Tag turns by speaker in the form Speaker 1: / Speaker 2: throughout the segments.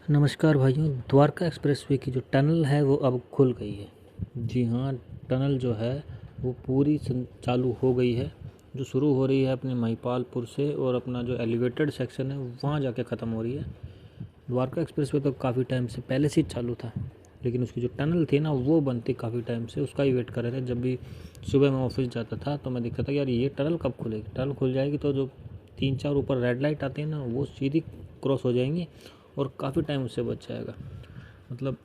Speaker 1: नमस्कार भाइयों। द्वारका एक्सप्रेसवे की जो टनल है वो अब खुल गई है। जी हाँ, टनल जो है वो पूरी चालू हो गई है। जो शुरू हो रही है अपने महिपालपुर से और अपना जो एलिवेटेड सेक्शन है वहाँ जाके ख़त्म हो रही है। द्वारका एक्सप्रेसवे तो काफ़ी टाइम से पहले से ही चालू था, लेकिन उसकी जो टनल थी ना वो बनती काफ़ी टाइम से, उसका ही वेट कर रहे थे। जब भी सुबह मैं ऑफिस जाता था तो मैं देखता था यार ये टनल कब खुलेगी। टनल खुल जाएगी तो जो 3-4 ऊपर रेड लाइट आती है ना वो सीधी क्रॉस हो जाएंगी और काफ़ी टाइम उससे बच जाएगा। मतलब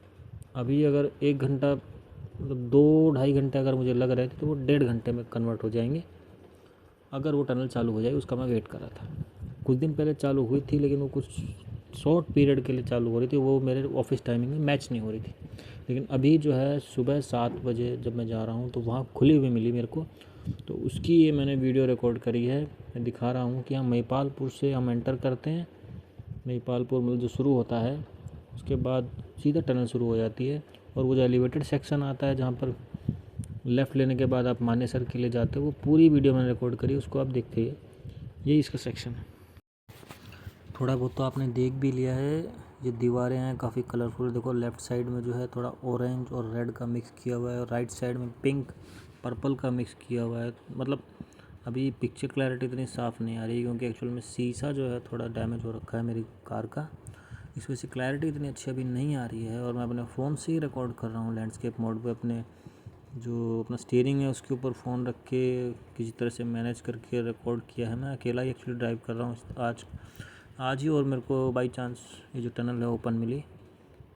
Speaker 1: अभी अगर 1 घंटा मतलब 2-2.5 घंटे अगर मुझे लग रहे थे तो वो 1.5 घंटे में कन्वर्ट हो जाएंगे अगर वो टनल चालू हो जाए। उसका मैं वेट कर रहा था। कुछ दिन पहले चालू हुई थी, लेकिन वो कुछ शॉर्ट पीरियड के लिए चालू हो रही थी, वो मेरे ऑफिस टाइमिंग में मैच नहीं हो रही थी। लेकिन अभी जो है सुबह 7 बजे जब मैं जा रहा हूँ तो वहाँ खुली हुई मिली मेरे को, तो उसकी ये मैंने वीडियो रिकॉर्ड करी है। मैं दिखा रहा हूँ कि हम महिपालपुर से हम एंटर करते हैं। महिपालपुर मतलब जो शुरू होता है उसके बाद सीधा टनल शुरू हो जाती है, और वो जो एलिवेटेड सेक्शन आता है जहाँ पर लेफ़्ट लेने के बाद आप मानेसर के लिए जाते हो, वो पूरी वीडियो मैंने रिकॉर्ड करी, उसको आप देखिए। यही इसका सेक्शन है। थोड़ा बहुत तो आपने देख भी लिया है। ये दीवारें हैं काफ़ी कलरफुल। देखो लेफ़्ट साइड में जो है थोड़ा ऑरेंज और रेड का मिक्स किया हुआ है, और राइट साइड में पिंक पर्पल का मिक्स किया हुआ है। मतलब अभी पिक्चर क्लैरिटी इतनी साफ़ नहीं आ रही क्योंकि एक्चुअल में शीशा जो है थोड़ा डैमेज हो रखा है मेरी कार का, इस वजह से क्लैरिटी इतनी अच्छी अभी नहीं आ रही है। और मैं अपने फ़ोन से ही रिकॉर्ड कर रहा हूँ लैंडस्केप मोड पे। अपने जो अपना स्टीयरिंग है उसके ऊपर फ़ोन रख के किसी तरह से मैनेज करके रिकॉर्ड किया है। मैं अकेला ही एक्चुअली ड्राइव कर रहा हूँ आज ही, और मेरे को बाई चांस ये जो टनल है ओपन मिली।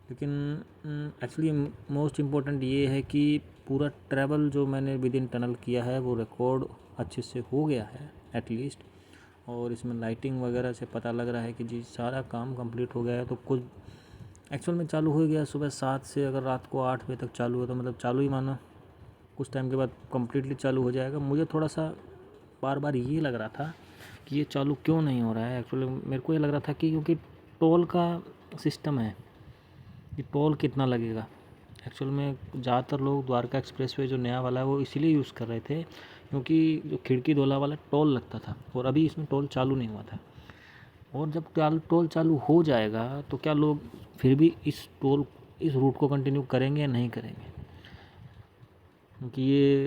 Speaker 1: लेकिन एक्चुअली मोस्ट इम्पोर्टेंट ये है कि पूरा ट्रैवल जो मैंने विद इन टनल किया है वो रिकॉर्ड अच्छे से हो गया है एटलीस्ट। और इसमें लाइटिंग वगैरह से पता लग रहा है कि जी सारा काम कंप्लीट हो गया है। तो कुछ एक्चुअल में चालू हो गया सुबह 7 से, अगर रात को 8 बजे तक चालू हो तो मतलब चालू ही मानो, कुछ टाइम के बाद कम्प्लीटली चालू हो जाएगा। मुझे थोड़ा सा बार बार ये लग रहा था कि ये चालू क्यों नहीं हो रहा है। एक्चुअली मेरे को ये लग रहा था कि क्योंकि टोल का सिस्टम है, ये टोल कितना लगेगा। एक्चुअल में ज़्यादातर लोग द्वारका एक्सप्रेसवे जो नया वाला है वो इसीलिए यूज़ कर रहे थे क्योंकि जो खिड़की धोला वाला टोल लगता था, और अभी इसमें टोल चालू नहीं हुआ था। और जब टोल चालू हो जाएगा तो क्या लोग फिर भी इस रूट को कंटिन्यू करेंगे या नहीं करेंगे।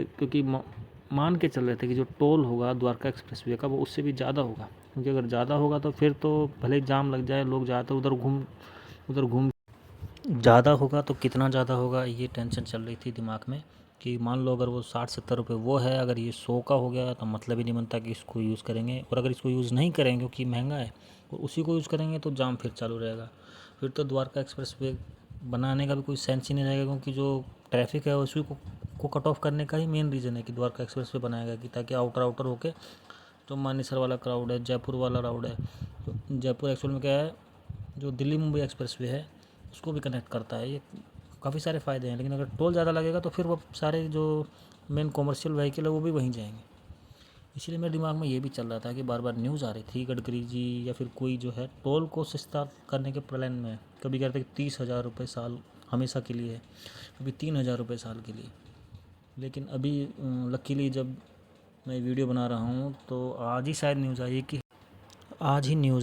Speaker 1: क्योंकि मान के चल रहे थे कि जो टोल होगा द्वारका एक्सप्रेसवे का वो उससे भी ज़्यादा होगा, क्योंकि अगर ज़्यादा होगा तो फिर तो भले ही जाम लग जाए, लोग ज़्यादातर उधर घूम ज़्यादा होगा तो कितना ज़्यादा होगा ये टेंशन चल रही थी दिमाग में। कि मान लो अगर वो 60-70 रुपये वो है, अगर ये 100 का हो गया तो मतलब ही नहीं बनता कि इसको यूज़ करेंगे। और अगर इसको यूज़ नहीं करेंगे क्योंकि महंगा है और उसी को यूज़ करेंगे तो जाम फिर चालू रहेगा। फिर तो द्वारका एक्सप्रेसवे बनाने का भी कोई सेंस ही नहीं रहेगा, क्योंकि जो ट्रैफिक है उसी को कट ऑफ करने का ही मेन रीज़न है कि द्वारका एक्सप्रेसवे बनाया गया, कि ताकि आउटर होके जो मानेसर वाला क्राउड है, जयपुर वाला क्राउड है। तो जयपुर एक्चुअल में क्या है, जो दिल्ली मुंबई एक्सप्रेसवे है उसको भी कनेक्ट करता है। ये काफ़ी सारे फ़ायदे हैं, लेकिन अगर टोल ज़्यादा लगेगा तो फिर वो सारे जो मेन कॉमर्शियल व्हीकल है वो भी वहीं जाएंगे। इसीलिए मेरे दिमाग में ये भी चल रहा था कि बार बार न्यूज़ आ रही थी गडकरी जी या फिर कोई जो है टोल को सस्ता करने के प्लान में है। कभी कहते हैं कि 30,000 रुपये साल हमेशा के लिए है, कभी 3,000 रुपये साल के लिए। लेकिन अभी लकीली जब मैं वीडियो बना रहा हूँ तो आज ही न्यूज़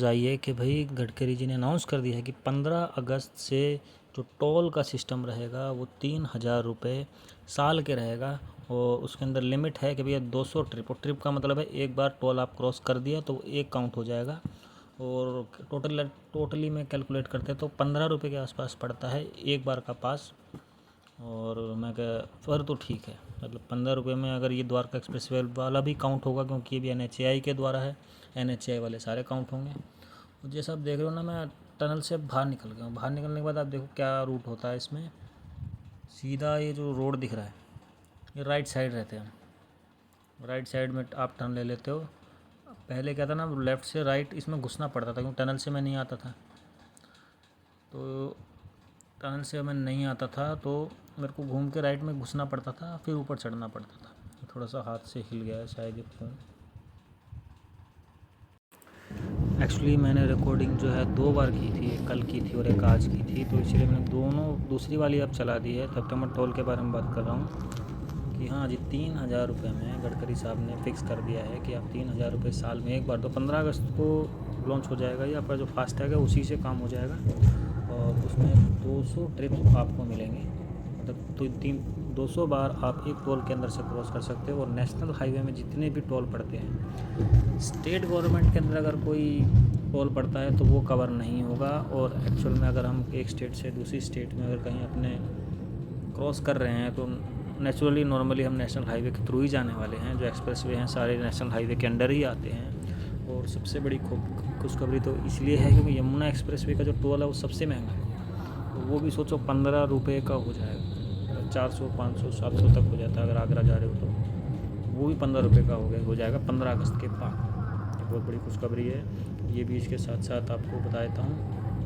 Speaker 1: आई है कि भाई गडकरी जी ने अनाउंस कर दिया है कि 15 अगस्त से जो टोल का सिस्टम रहेगा वो 3,000 रुपये साल के रहेगा। और उसके अंदर लिमिट है कि भैया 200 ट्रिप, और ट्रिप का मतलब है एक बार टोल आप क्रॉस कर दिया तो एक काउंट हो जाएगा। और टोटली में कैलकुलेट करते हैं तो 15 रुपये के आसपास पड़ता है एक बार का पास। और मैं कह फिर तो ठीक है, मतलब 15 रुपये में अगर ये द्वारका एक्सप्रेस वे वाला भी काउंट होगा, क्योंकि ये भी NHAI के द्वारा है, NHAI वाले सारे काउंट होंगे। और जैसा आप देख रहे हो ना, मैं टनल से बाहर निकल गया हूँ। बाहर निकलने के बाद आप देखो क्या रूट होता है इसमें। सीधा ये जो रोड दिख रहा है ये राइट साइड रहते हैं, राइट साइड में आप टर्न ले लेते हो। पहले क्या था ना, लेफ़्ट से राइट इसमें घुसना पड़ता था, क्योंकि टनल से मैं नहीं आता था। तो टनल से मैं नहीं आता था तो मेरे को घूम के राइट में घुसना पड़ता था, फिर ऊपर चढ़ना पड़ता था। थोड़ा सा हाथ से हिल गया है शायद ये फ़ोन। एक्चुअली मैंने रिकॉर्डिंग जो है 2 बार की थी, एक कल की थी और एक आज की थी, तो इसलिए मैंने दोनों दूसरी वाली अब चला दी है। तब तक मैं टोल के बारे में बात कर रहा हूँ कि हाँ जी 3,000 रुपये में गडकरी साहब ने फ़िक्स कर दिया है कि आप 3,000 रुपये साल में एक बार, तो 15 अगस्त को लॉन्च हो जाएगा। ये आपका जो फास्टैग है उसी से काम हो जाएगा और उसमें 200 ट्रिप आपको मिलेंगे, मतलब तो 200 बार आप एक टोल के अंदर से क्रॉस कर सकते हो। और नेशनल हाईवे में जितने भी टोल पड़ते हैं, स्टेट गवर्नमेंट के अंदर अगर कोई टोल पड़ता है तो वो कवर नहीं होगा। और एक्चुअल में अगर हम एक स्टेट से दूसरी स्टेट में अगर कहीं अपने क्रॉस कर रहे हैं तो नेचुरली नॉर्मली हम नेशनल हाईवे के थ्रू ही जाने वाले हैं। जो एक्सप्रेसवे हैं सारे नेशनल हाईवे के अंडर ही आते हैं। और सबसे बड़ी खुशखबरी तो इसलिए है क्योंकि यमुना एक्सप्रेसवे का जो टोल है वो सबसे महंगा है। तो वो भी सोचो 15 रुपये का हो जाएगा, 400 500 700 तक हो जाता है अगर आगरा जा रहे हो तो वो भी 15 रुपये का हो जाएगा 15 अगस्त के बाद। बहुत बड़ी खुशखबरी है ये भी। इसके साथ साथ आपको बता देता हूँ,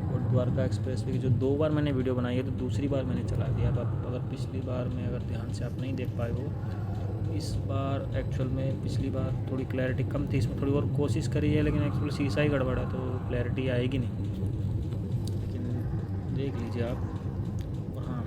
Speaker 1: और द्वारका एक्सप्रेसवे की जो 2 बार मैंने वीडियो बनाई है तो दूसरी बार मैंने चला दिया। तो आप अगर पिछली बार में अगर ध्यान से आप नहीं देख पाए हो, इस बार एक्चुअल में पिछली बार थोड़ी क्लैरिटी कम थी, इसमें थोड़ी और कोशिश करी है लेकिन एक्चुअली शीशा ही गड़बड़ है तो क्लैरिटी आएगी नहीं। लेकिन देख लीजिए आप। हाँ,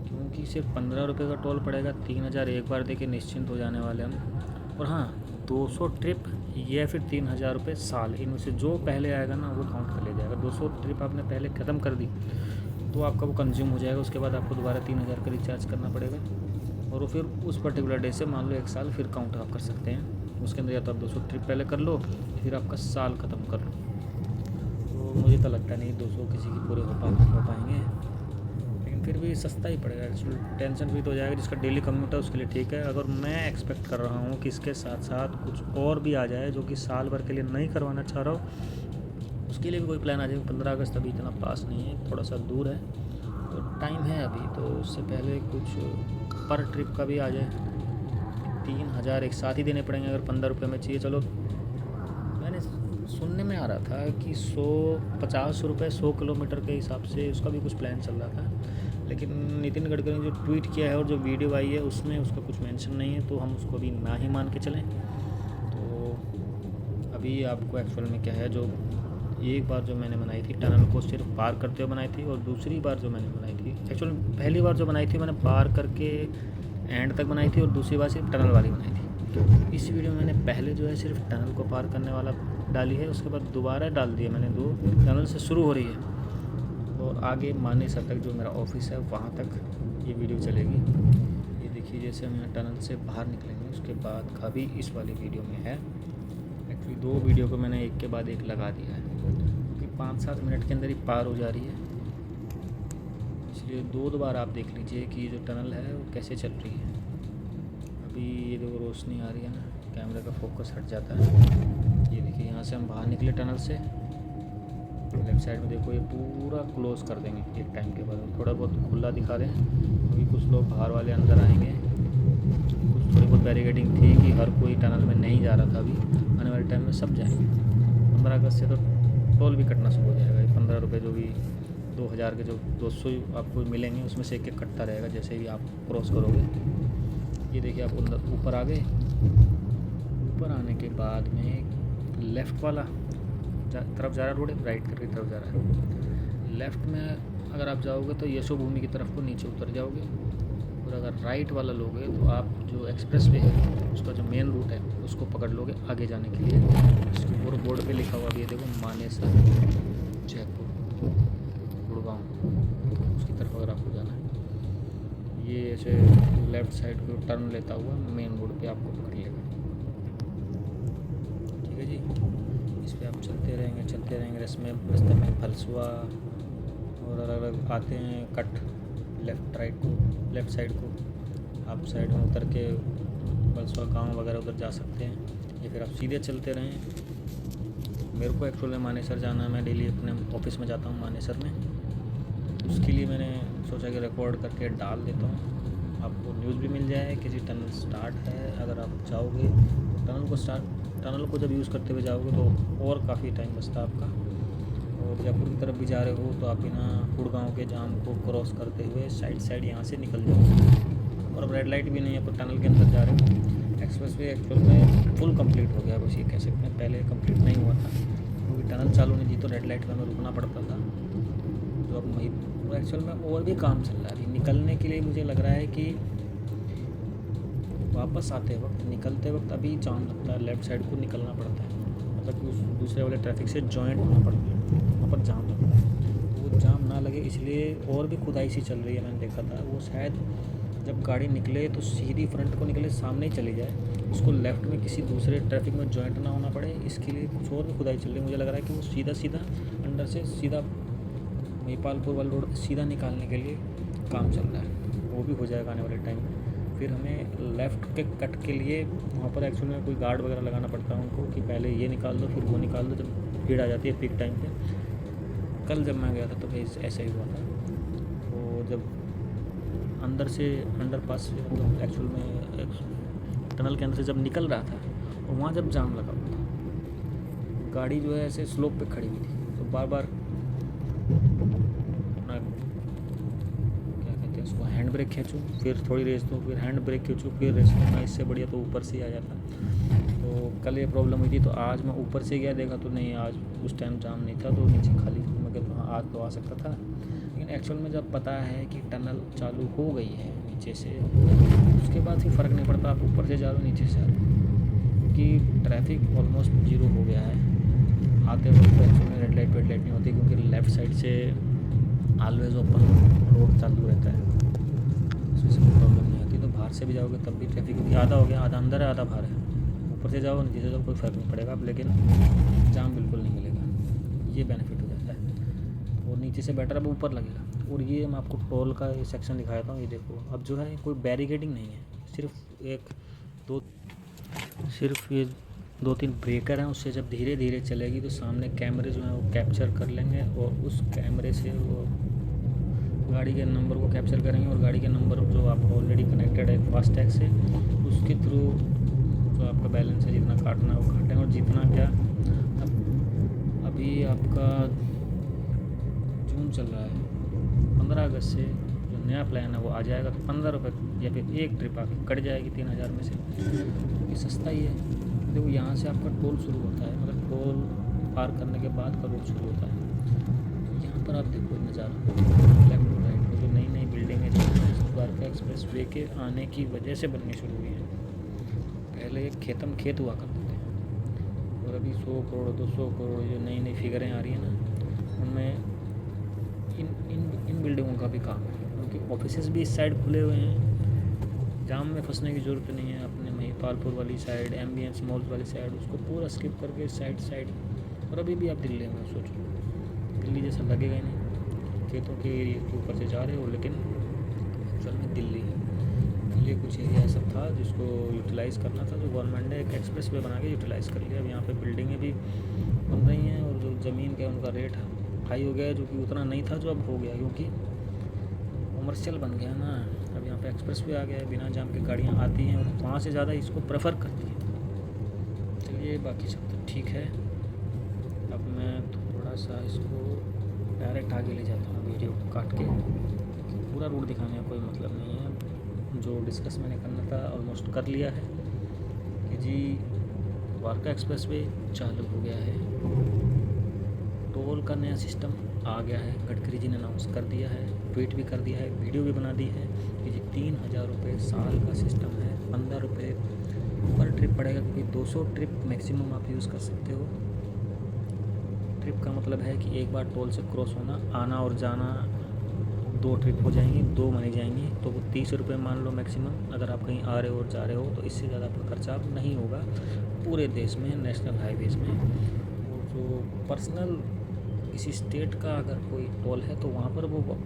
Speaker 1: क्योंकि सिर्फ 15 रुपये का टोल पड़ेगा, 3000 एक बार देके निश्चिंत हो जाने वाले हम। और हाँ, 200 ट्रिप या फिर 3000 रुपये साल, इनमें से जो पहले आएगा ना वो काउंट कर लिया जाएगा। 200 ट्रिप आपने पहले ख़त्म कर दी तो आपका वो कंज्यूम हो जाएगा। उसके बाद आपको दोबारा 3000 का रिचार्ज करना पड़ेगा और वो फिर उस पर्टिकुलर डे से मान लो 1 साल फिर काउंट आप कर सकते हैं। उसके अंदर या तो आप 200 ट्रिप पहले कर लो फिर आपका साल ख़त्म कर लो। तो मुझे तो लगता नहीं 200 किसी की पूरे हो पाएंगे, लेकिन फिर भी सस्ता ही पड़ेगा। एक्चुअली टेंशन फ्री तो हो जाएगा। जिसका डेली कम्यूट है उसके लिए ठीक है। अगर मैं एक्सपेक्ट कर रहा हूँ कि इसके साथ साथ कुछ और भी आ जाए जो कि साल भर के लिए नहीं करवाना चाह रहा हूँ, उसके लिए भी कोई प्लान आ जाए। 15 अगस्त अभी इतना पास नहीं है, थोड़ा सा दूर है तो टाइम है अभी। तो उससे पहले कुछ पर ट्रिप का भी आ जाए, 3000 एक साथ ही देने पड़ेंगे अगर 15 रुपये में चाहिए। चलो, मैंने सुनने में आ रहा था कि 150 रुपये 100 किलोमीटर के हिसाब से उसका भी कुछ प्लान चल रहा था। लेकिन नितिन गडकरी ने जो ट्वीट किया है और जो वीडियो आई है उसमें उसका कुछ मेंशन नहीं है, तो हम उसको अभी ना ही मान के चलें। तो अभी आपको एक्चुअल में क्या है, जो एक बार जो मैंने बनाई थी टनल को सिर्फ पार करते हुए बनाई थी, और दूसरी बार जो मैंने बनाई थी, एक्चुअल पहली बार जो बनाई थी मैंने पार करके एंड तक बनाई थी और दूसरी बार सिर्फ टनल वाली बनाई थी। इस वीडियो में मैंने पहले जो है सिर्फ टनल को पार करने वाला डाली है, उसके बाद दोबारा डाल दिया मैंने 2 टनल से शुरू हो रही है और आगे मानेसर तक जो मेरा ऑफिस है वहाँ तक ये वीडियो चलेगी। ये देखिए, जैसे हम यहाँ टनल से बाहर निकलेंगे उसके बाद का भी इस वाली वीडियो में है। एक्चुअली 2 वीडियो को मैंने एक के बाद एक लगा दिया है क्योंकि 5-7 मिनट के अंदर ही पार हो जा रही है, इसलिए 2 बार आप देख लीजिए कि ये जो टनल है वो कैसे चल रही है। अभी ये देखो रोशनी आ रही है ना, कैमरे का फोकस हट जाता है। ये देखिए, यहाँ से हम बाहर निकले टनल से, लेफ्ट साइड में देखो ये पूरा क्लोज़ कर देंगे एक टाइम के बाद। थोड़ा बहुत खुला दिखा दें क्योंकि कुछ लोग बाहर वाले अंदर आएंगे। कुछ थोड़ी बहुत बैरिकेडिंग थी कि हर कोई टनल में नहीं जा रहा था, अभी आने वाले टाइम में सब जाएंगे। 15 अगस्त से तो टोल भी कटना शुरू हो जाएगा। ये 15 रुपये जो भी 2000 के जो 200 आपको मिलेंगे उसमें से एक कटता रहेगा जैसे भी आप क्रॉस करोगे। ये देखिए, आप अंदर ऊपर आ गए। ऊपर आने के बाद में लेफ़्ट वाला तरफ जा रहा है रोड, राइट की तरफ जा रहा है। लेफ़्ट में अगर आप जाओगे तो यशोभूमि की तरफ को नीचे उतर जाओगे, और अगर राइट वाला लोगे तो आप जो एक्सप्रेसवे है उसका जो मेन रूट है उसको पकड़ लोगे आगे जाने के लिए। इसके पूरे बोर्ड पे लिखा हुआ भी है, देखो, मानेसर, जयपुर, गुड़गांव, उसकी तरफ अगर आपको जाना है। ये ऐसे लेफ़्ट साइड को टर्न लेता हुआ मेन रोड पे आपको पकड़ लेगा। ठीक है जी, इस पर आप चलते रहेंगे। रास्ते में फलसुआ और अलग अलग आते हैं कट, लेफ़्ट साइड को आप साइड में उतर के फलसुआ गाँव वगैरह उधर जा सकते हैं, या फिर आप सीधे चलते रहें। मेरे को एक्चुअल में मानेसर जाना है, मैं डेली अपने ऑफिस में जाता हूँ मानेसर में। उसके लिए मैंने सोचा कि रिकॉर्ड करके डाल देता हूँ, आपको न्यूज़ भी मिल जाए कि जी टनल स्टार्ट है। अगर आप जाओगे टनल को जब यूज़ करते हुए जाओगे तो और काफ़ी टाइम बचता है आपका। और जयपुर की तरफ भी जा रहे हो तो आप बिना गुड़गांव के जाम को क्रॉस करते हुए साइड यहाँ से निकल जाओगे। और अब रेड लाइट भी नहीं है, पर टनल के अंदर जा रहे हो। एक्सप्रेसवे एक्चुअल में फुल कंप्लीट हो गया, बस ये कह सकते हैं। पहले कंप्लीट नहीं हुआ था क्योंकि टनल चालू नहीं थी तो रेड लाइट में हमें रुकना पड़ता था। तो अब वही एक्चुअल में और भी काम चल रहा है। अभी निकलने के लिए मुझे लग रहा है कि वापस आते वक्त, निकलते वक्त अभी जाम लगता है, लेफ़्ट साइड को निकलना पड़ता है। मतलब कि उस दूसरे वाले ट्रैफिक से जॉइंट होना पड़ता है, वहाँ पर जाम लगता है। तो वो जाम ना लगे इसलिए और भी खुदाई सी चल रही है, मैंने देखा था। वो शायद जब गाड़ी निकले तो सीधी फ्रंट को निकले, सामने ही चली जाए, उसको लेफ़्ट में किसी दूसरे ट्रैफिक में जॉइंट ना होना पड़े, इसके लिए कुछ और भी खुदाई चल रही है। मुझे लग रहा है कि वो सीधा सीधा अंदर से सीधा महिपालपुर वाला रोड सीधा निकालने के लिए काम चल रहा है। वो भी हो जाएगा आने वाले टाइम में। फिर हमें लेफ़्ट के कट के लिए वहाँ पर एक्चुअली में कोई गार्ड वगैरह लगाना पड़ता है उनको, कि पहले ये निकाल दो फिर वो निकाल दो, जब भीड़ आ जाती है पीक टाइम पे। कल जब मैं गया था तो भाई ऐसा ही हुआ था। तो जब अंदर से अंडरपास से मतलब एक्चुअल में टनल के अंदर से जब निकल रहा था और वहाँ जब जाम लगा हुआ था, गाड़ी जो है ऐसे स्लोप पे खड़ी हुई थी, तो बार बार अपना क्या कहते हैं उसको हैंड ब्रेक खींचूँ, फिर थोड़ी रेस दूँ, फिर हैंड ब्रेक खींचूँ, फिर रेस दूँ। मैं इससे बढ़िया तो ऊपर से ही आ जाता। तो कल ये प्रॉब्लम हुई थी, तो आज मैं ऊपर से गया, देखा तो नहीं, आज उस टाइम जाम नहीं था, तो नीचे खाली था। मैं कहता हाँ आज तो आ सकता था, लेकिन एक्चुअल में जब पता है कि टनल चालू हो गई है नीचे से, उसके बाद फिर फ़र्क नहीं पड़ता आप ऊपर से जा रहे हो नीचे से आ रहे हो, क्योंकि ट्रैफिक ऑलमोस्ट ज़ीरो हो गया है। आते वक्त एक्चुअल में रेड लाइट नहीं होती, क्योंकि लेफ़्ट साइड से ऑलवेज ओपन रोड चालू रहता है, उसमें से कोई प्रॉब्लम नहीं आती। तो बाहर से भी जाओगे तब भी ट्रैफिक होती है, आधा हो गया, आधा अंदर है आधा बाहर है। ऊपर से जाओ नीचे से जाओ कोई फ़र्क नहीं पड़ेगा आप, लेकिन जाम बिल्कुल नहीं मिलेगा, ये बेनिफिट हो जाता है। और नीचे से बेटर अब ऊपर लगेगा। और ये मैं आपको टोल का ये सेक्शन दिखाता हूँ, ये देखो अब जो है कोई बैरिकेडिंग नहीं है, सिर्फ ये 2-3 ब्रेकर हैं, उससे जब धीरे धीरे चलेगी तो सामने कैमरे जो हैं वो कैप्चर कर लेंगे, और उस कैमरे से वो गाड़ी के नंबर को कैप्चर करेंगे, और गाड़ी के नंबर जो आपका ऑलरेडी कनेक्टेड है फास्टैग से, उसके थ्रू जो आपका बैलेंस है जितना काटना है वो काटेंगे। और जितना क्या अभी आपका जून चल रहा है, 15 अगस्त से जो नया प्लान है वो आ जाएगा, तो 15 रुपये या फिर एक ट्रिप आके कट जाएगी 3000 में से, ये सस्ता ही है। देखो यहाँ से आपका टोल शुरू होता है, मतलब टोल पार करने के बाद का रोड शुरू होता है। यहाँ पर आप देखो नज़ारा लेफ्ट और राइट में जो नई नई बिल्डिंगें जो द्वारका एक्सप्रेस वे के आने की वजह से बननी शुरू हुई हैं। पहले खेतम खेत हुआ करते थे, और अभी 100 करोड़ 200 करोड़ जो नई नई फिगरें आ रही हैं ना, उनमें इन बिल्डिंगों का भी काम है, क्योंकि ऑफिसेज भी इस साइड खुले हुए हैं। जाम में फंसने की ज़रूरत नहीं है। अपने महिपालपुर वाली साइड, एम्बियंस मॉल्स वाली साइड, उसको पूरा स्किप करके साइड। और अभी भी आप दिल्ली में सोचो, दिल्ली जैसा लगेगा ही नहीं, खेतों के एरिया के ऊपर से जा रहे हो, लेकिन एक्चुअल में दिल्ली है। ये कुछ एरिया ऐसा था जिसको यूटिलाइज़ करना था, जो गवर्नमेंट ने एक एक्सप्रेस वे बना के यूटिलाइज़ कर लिया। अब यहाँ पे बिल्डिंगें भी बन रही हैं, और जो ज़मीन का उनका रेट हाई हो गया है, जो कि उतना नहीं था जो अब हो गया, क्योंकि कमर्शियल बन गया ना। अब यहाँ पे एक्सप्रेस वे आ गया है, बिना जाम के गाड़ियाँ आती हैं, और वहाँ से ज़्यादा इसको प्रेफर करती हैं। चलिए बाकी सब तो ठीक है। अब मैं थोड़ा सा इसको डायरेक्ट आगे ले जाता हूँ, वीडियो काट के। पूरा रूट दिखाने का कोई मतलब नहीं है, जो डिस्कस मैंने करना था ऑलमोस्ट कर लिया है कि जी द्वारका एक्सप्रेस वे चालू हो गया है, टोल का नया सिस्टम आ गया है, गडकरी जी ने अनाउंस कर दिया है, ट्वीट भी कर दिया है, वीडियो भी बना दी है कि जी 3000 रुपये साल का सिस्टम है, 15 रुपये पर ट्रिप पड़ेगा, क्योंकि 200 ट्रिप मैक्सिमम आप यूज़ कर सकते हो। ट्रिप का मतलब है कि एक बार टोल से क्रॉस होना, आना और जाना 2 ट्रिप हो जाएंगी, 2 मानी जाएंगी, तो वो 30 रुपये मान लो मैक्सिमम। अगर आप कहीं आ रहे हो और जा रहे हो तो इससे ज़्यादा आपका खर्चा नहीं होगा पूरे देश में नेशनल हाईवेज़ में। और जो पर्सनल किसी स्टेट का अगर कोई टोल है तो वहाँ पर वो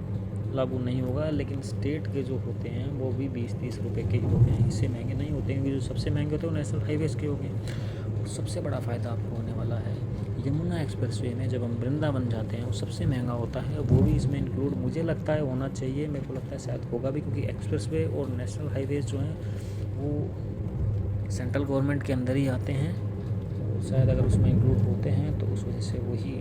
Speaker 1: लागू नहीं होगा, लेकिन स्टेट के जो होते हैं वो भी 20-30 रुपये के ही होते हैं, इससे महंगे नहीं होते, क्योंकि जो सबसे महंगे होते हैं वो नेशनल हाईवेज़ के होंगे। और सबसे बड़ा फ़ायदा आपको होने वाला है यमुना एक्सप्रेसवे में, जब हम वृंदावन जाते हैं वो सबसे महंगा होता है, वो भी इसमें इंक्लूड मुझे लगता है होना चाहिए, मेरे को लगता है शायद होगा भी, क्योंकि एक्सप्रेसवे और नेशनल हाईवेज़ जो हैं वो सेंट्रल गवर्नमेंट के अंदर ही आते हैं। शायद अगर उसमें इंक्लूड होते हैं तो उस वजह से वही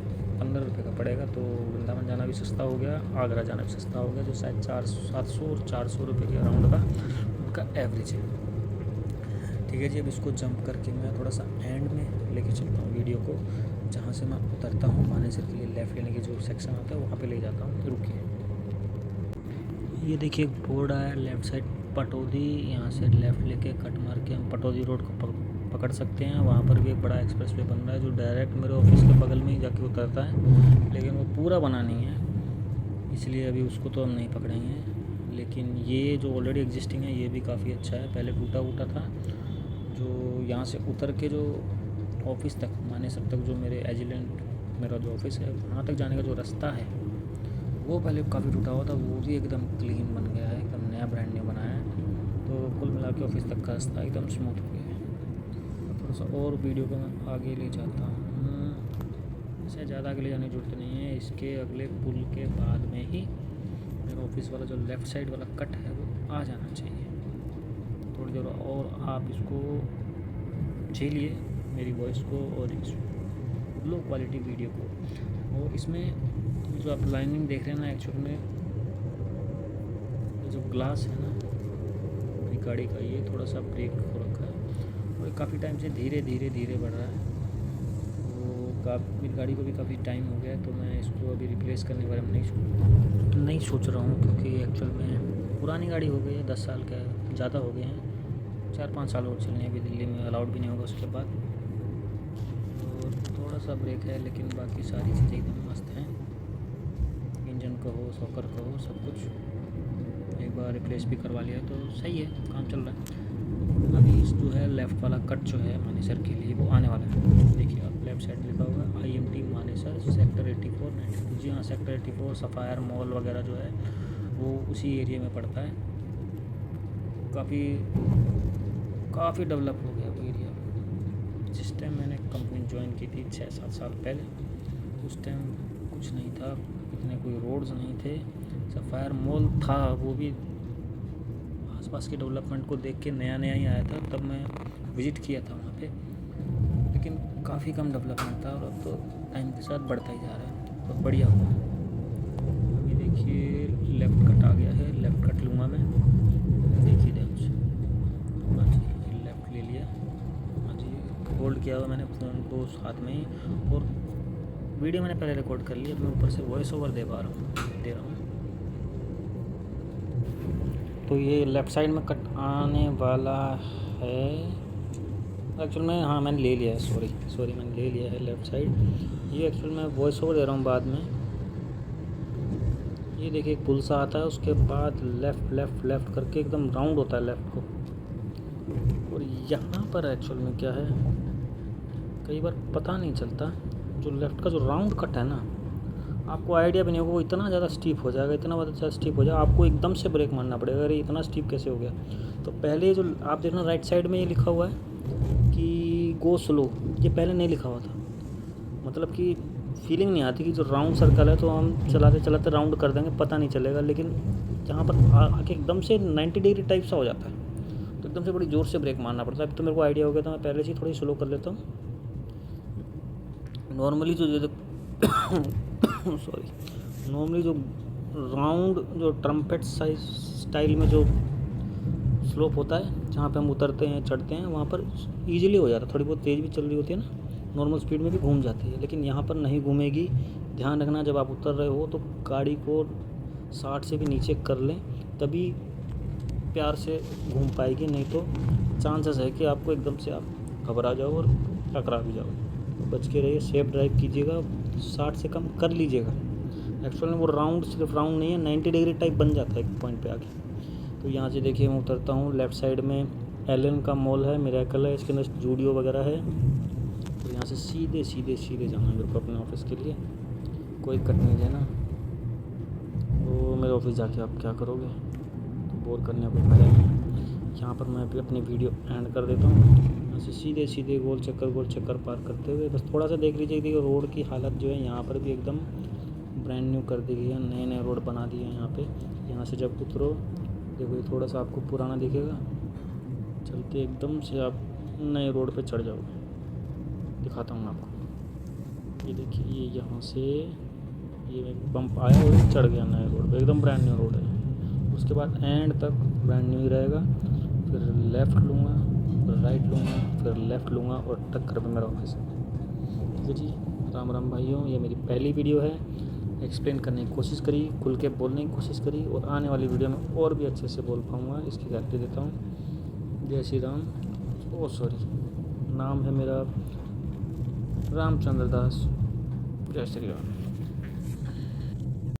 Speaker 1: 15 रुपये का पड़ेगा, तो वृंदावन जाना भी सस्ता हो गया, आगरा जाना भी सस्ता हो गया, जो शायद 700 और 400 रुपये के अराउंड का उनका एवरेज है। ठीक है जी, अब इसको जंप करके मैं थोड़ा सा एंड में लेके चलता हूँ वीडियो को, जहाँ से मैं उतरता हूँ मानेसर के लिए लेफ़्ट लेने की जो सेक्शन आता है वहाँ पे ले जाता हूँ। रुकिए, ये देखिए बोर्ड आया लेफ़्ट साइड पटौदी, यहाँ से लेफ़्ट लेके कट मार के हम पटौदी रोड को पकड़ सकते हैं। वहाँ पर भी एक बड़ा एक्सप्रेस वे बन रहा है जो डायरेक्ट मेरे ऑफिस के बगल में ही जाके उतरता है, लेकिन वो पूरा बना नहीं है, इसलिए अभी उसको तो हम नहीं पकड़ेंगे। लेकिन ये जो ऑलरेडी एग्जिस्टिंग है ये भी काफ़ी अच्छा है। पहले टूटा फूटा था, जो यहाँ से उतर के जो ऑफिस तक मानेसर तक जो मेरे एजिलेंट मेरा जो ऑफिस है वहाँ तक जाने का जो रास्ता है वो पहले काफ़ी टूटा हुआ था, वो भी एकदम क्लीन बन गया है, एकदम नया ब्रांड न्यू बनाया है। तो कुल मिला के ऑफिस तक का रास्ता एकदम स्मूथ हो गया है। थोड़ा सा और वीडियो को मैं आगे ले जाता हूँ, इसे ज़्यादा आगे ले जाने की जरूरत नहीं है। इसके अगले पुल के बाद में ही मेरा ऑफिस वाला जो लेफ़्ट साइड वाला कट है वो आ जाना चाहिए। थोड़ी देर और आप इसको झेलिए मेरी वॉइस को और इस लो क्वालिटी वीडियो को। और इसमें जो आप लाइनिंग देख रहे हैं ना, एक्चुअल में जो ग्लास है ना मेरी गाड़ी का, ये थोड़ा सा ब्रेक हो रखा है और काफ़ी टाइम से धीरे धीरे धीरे बढ़ रहा है। तो मेरी गाड़ी को भी काफ़ी टाइम हो गया है, तो मैं इसको अभी रिप्लेस करने के बारे में नहीं सोच रहा हूँ, क्योंकि एक्चुअल में पुरानी गाड़ी हो गई है, 10 साल का ज़्यादा हो गए हैं, 4-5 साल और चलने अभी दिल्ली में अलाउड भी नहीं होगा उसके बाद। तो थोड़ा सा ब्रेक है, लेकिन बाकी सारी चीज़ें एकदम मस्त हैं। इंजन कहो, सॉकर कहो, सब कुछ एक बार रिप्लेस भी करवा लिया तो सही है, काम चल रहा है। अभी इस जो है लेफ़्ट वाला कट जो है मानेसर के लिए वो आने वाला है। देखिए आप लेफ़्ट साइड लिखा हुआ है IMT मानेसर सेक्टर 84 92। जी हाँ, सेक्टर 84 सफ़ायर मॉल वगैरह जो है वो उसी एरिया में पड़ता है। काफ़ी डेवलप हो गया वो एरिया। जिस टाइम मैंने कंपनी ज्वाइन की थी 6-7 साल पहले, उस टाइम कुछ नहीं था, इतने कोई रोड्स नहीं थे। सफ़ायर मॉल था, वो भी आसपास के डेवलपमेंट को देख के नया नया ही आया था, तब मैं विज़िट किया था वहाँ पे, लेकिन काफ़ी कम डेवलपमेंट था और अब तो टाइम के साथ बढ़ता ही जा रहा है, बहुत बढ़िया हुआ। अभी देखिए लेफ़्ट कट आ गया है, लेफ़्ट कट लूँगा मैं, देखिए ध्यान से। हाँ जी, लेफ़्ट ले लिया। हाँ जी, होल्ड किया हुआ मैंने फ़ोन को साथ में ही, और वीडियो मैंने पहले रिकॉर्ड कर ली, अब मैं ऊपर से वॉइस ओवर दे रहा हूँ। तो ये लेफ़्ट साइड में कट आने वाला है एक्चुअल में। हाँ, मैंने ले लिया है, सॉरी मैंने ले लिया है लेफ़्ट साइड। ये एक्चुअल में वॉइस ओवर दे रहा हूँ बाद में। ये देखिए एक पुल सा आता है, उसके बाद लेफ़्ट करके एकदम राउंड होता है लेफ़्ट को। और यहाँ पर एक्चुअल में क्या है, कई बार पता नहीं चलता, जो लेफ़्ट का जो राउंड कट है ना, आपको आइडिया भी नहीं होगा वो इतना ज़्यादा स्टीप हो जाएगा, इतना ज़्यादा स्टीप हो जाएगा, आपको एकदम से ब्रेक मारना पड़ेगा। अरे इतना स्टीप कैसे हो गया? तो पहले जो आप देखना राइट साइड में ये लिखा हुआ है कि गो स्लो, ये पहले नहीं लिखा हुआ था। मतलब कि फीलिंग नहीं आती कि जो राउंड सर्कल है तो हम चलाते चलाते राउंड कर देंगे, पता नहीं चलेगा। लेकिन जहाँ पर आके एकदम से 90 डिग्री टाइप सा हो जाता है, तो एकदम से बड़ी ज़ोर से ब्रेक मारना पड़ता है। अभी तो मेरे को आइडिया हो गया था, मैं पहले से ही थोड़ी स्लो कर लेता हूँ। नॉर्मली नॉर्मली जो राउंड जो ट्रम्पेट साइज स्टाइल में जो स्लोप होता है, जहाँ पे हम उतरते हैं चढ़ते हैं, वहाँ पर इजीली हो जाता है। थोड़ी बहुत तेज़ भी चल रही होती है ना, नॉर्मल स्पीड में भी घूम जाती है, लेकिन यहाँ पर नहीं घूमेगी। ध्यान रखना, जब आप उतर रहे हो तो गाड़ी को 60 से भी नीचे कर लें, तभी प्यार से घूम पाएगी, नहीं तो चांसेस है कि आपको एकदम से आप घबरा जाओ और टकरा भी जाओ। बच के रहिए, सेफ ड्राइव कीजिएगा, 60 से कम कर लीजिएगा। एक्चुअल में वो राउंड सिर्फ राउंड नहीं है, 90 डिग्री टाइप बन जाता है एक पॉइंट पे आके। तो यहाँ से देखिए मैं उतरता हूँ, लेफ़्ट साइड में एलन का मॉल है, मिरेकल है, इसके अंदर जूडियो वगैरह है। तो यहाँ से सीधे जाना है मेरे को अपने ऑफिस के लिए, कोई कट नहीं देना। तो मेरे ऑफिस जाके आप क्या करोगे, तो बोर करने को फायदा नहीं। यहाँ पर मैं भी अपनी वीडियो एंड कर देता हूँ। यहाँ से सीधे गोल चक्कर पार करते हुए बस थोड़ा सा देख लीजिए कि रोड की हालत जो है यहाँ पर भी एकदम ब्रांड न्यू कर दी गई है, नए रोड बना दिए हैं यहाँ पे। यहाँ से जब उतरो देखो ये थोड़ा सा आपको पुराना दिखेगा, चलते एकदम से आप नए रोड पे चढ़ जाओगे। दिखाता हूँ आपको, ये देखिए ये यहाँ से ये बम्प आया और चढ़ गया नए रोड पे, एकदम ब्रांड न्यू रोड है। उसके बाद एंड तक ब्रांड न्यू ही रहेगा। फिर लेफ़्ट लूँगा, फिर राइट लूँगा, फिर लेफ़्ट लूँगा और टक्कर पे मेरा ऑफिस है। ठीक है जी, राम भाइयों, ये मेरी पहली वीडियो है। एक्सप्लेन करने की कोशिश करी, खुल के बोलने की कोशिश करी, और आने वाली वीडियो में और भी अच्छे से बोल पाऊँगा, इसकी गारंटी देता हूँ। जय श्री राम। ओ सॉरी, नाम है मेरा रामचंद्र दास। जय श्री राम।